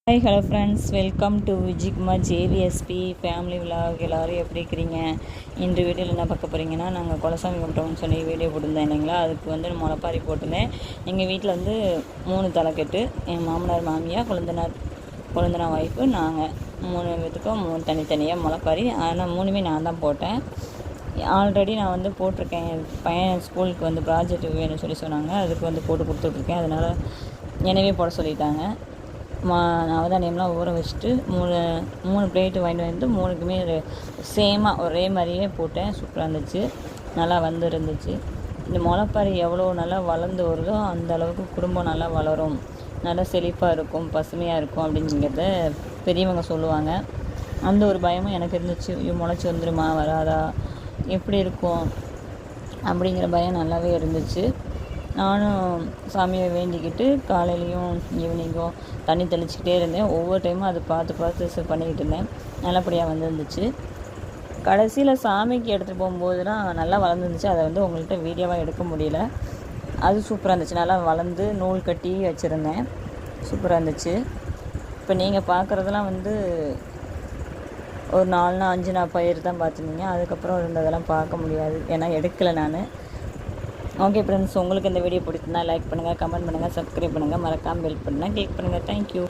Hi hello friends, welcome to Vijikumar JVSP family vlog. எல்லோரும் எப்படி இருக்கிறீங்க? இன்று வீடியோவில் என்ன பார்க்க போகிறீங்கன்னா, நாங்கள் குலசாமி கும்பிட்டோம்னு சொல்லி வீடியோ போட்டிருந்தேன் இல்லைங்களா. அதுக்கு வந்து முளைப்பாரி போட்டிருந்தேன். எங்கள் வீட்டில் வந்து 3 தலைக்கட்டு, என் மாமனார் மாமியார் கொழுந்தனார் ஒய்ஃபு, நாங்கள் 3 பேத்துக்கும் 3 தனித்தனியாக முளைப்பாரி. ஆனால் 3மே நான் தான் போட்டேன். ஆல்ரெடி நான் வந்து போட்டிருக்கேன். என் பையன் ஸ்கூலுக்கு வந்து ப்ராஜெக்ட் வேணும்னு சொல்லி சொன்னாங்க. அதுக்கு வந்து போட்டு கொடுத்துட்ருக்கேன். அதனால் எனவே போட சொல்லிட்டாங்க. நவதானியம்லாம் ஊற வச்சுட்டு 3 பிளேட்டு வாங்கிட்டு வந்து 3க்குமே சேமாக ஒரே மாதிரியே போட்டேன். சூப்பராக இருந்துச்சு, நல்லா இருந்துச்சு. இந்த முளைப்பாரி எவ்வளோ நல்லா வளர்ந்து வருதோ அந்த அளவுக்கு குடும்பம் நல்லா வளரும், நல்லா செழிப்பாக இருக்கும், பசுமையாக இருக்கும் அப்படிங்கிறத பெரியவங்க சொல்லுவாங்க. அந்த ஒரு பயமும் எனக்கு இருந்துச்சு. முளைச்சி வந்துடுமா வராதா, எப்படி இருக்கும் அப்படிங்கிற பயம் நல்லாவே இருந்துச்சு. நானும் சாமியை வேண்டிக்கிட்டு காலையிலையும் ஈவினிங்கும் தண்ணி தெளிச்சிக்கிட்டே இருந்தேன். ஒவ்வொரு டைமும் அது பார்த்து பண்ணிக்கிட்டு இருந்தேன். நல்லபடியாக வந்துருந்துச்சு. கடைசியில் சாமிக்கு எடுத்துகிட்டு போகும்போது தான் நல்லா வளர்ந்துருந்துச்சு. அதை வந்து உங்கள்கிட்ட வீடியோவாக எடுக்க முடியல. அது சூப்பராக இருந்துச்சு. நல்லா வளர்ந்து நூல் கட்டி வச்சுருந்தேன். சூப்பராக இருந்துச்சு. இப்போ நீங்கள் பார்க்குறதெல்லாம் வந்து ஒரு 4 நாள் 5 நாள் பயிர் தான் பார்த்துருந்தீங்க. அதுக்கப்புறம் இருந்ததெல்லாம் பார்க்க முடியாது, ஏன்னா எடுக்கலை நான். ஓகே ஃப்ரெண்ட்ஸ், உங்களுக்கு இந்த வீடியோ பிடிச்சிருந்தா லைக் பண்ணுங்கள், கமெண்ட் பண்ணுங்கள், சப்ஸ்கிரைப் பண்ணுங்கள், மறக்காமல் பெல் பண்ணுங்கள், கிளிக் பண்ணுங்கள். தேங்க்யூ.